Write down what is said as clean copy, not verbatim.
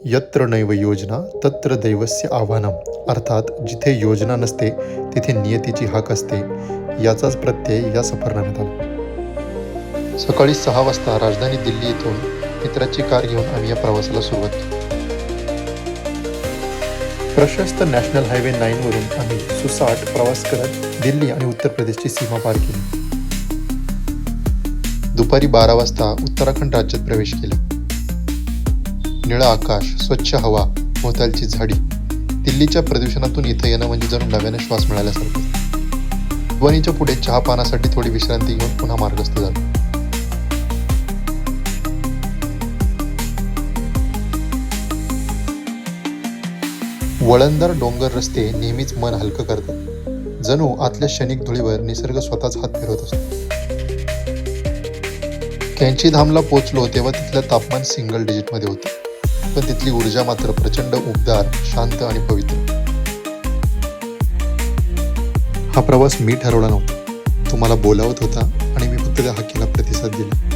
यत्र नैव योजना तत्र दैवस्य आव्हानम, अर्थात जिथे योजना नसते तिथे नियतीची हाक असते, याचाच प्रत्यय या सफरनाम्यात आला. सकाळी 6 वाजता राजधानी दिल्ली येथून मित्राची कार घेऊन आम्ही या प्रवासाला सुरुवात केली. प्रशस्त नॅशनल हायवे 9 वरून आम्ही सुसाट प्रवास करत दिल्ली आणि उत्तर प्रदेशची सीमा पार केली. दुपारी 12 वाजता उत्तराखंड राज्यात प्रवेश केला. निळं आकाश, स्वच्छ हवा, भोवतालची झाडी. दिल्लीच्या प्रदूषणातून इथं येणं म्हणजे जणू नव्याने श्वास मिळाल्यासारखं. ध्वनीच्या पुढे चहा पानासाठी थोडी विश्रांती घेऊन पुन्हा मार्गस्थ झालो. वळणदार डोंगर रस्ते नेहमीच मन हलकं करतात. जणू आतल्या क्षणिक धुळीवर निसर्ग स्वतःच हात फिरवत असतो. कॅंचीधामला पोहोचलो तेव्हा तिथलं तापमान सिंगल डिजिटमध्ये होतं, पण तिथली ऊर्जा मात्र प्रचंड उबदार, शांत आणि पवित्र. हा प्रवास मी ठरवला नव्हता, तो मला बोलावत होता आणि मी फक्त त्या हाकेला प्रतिसाद दिला.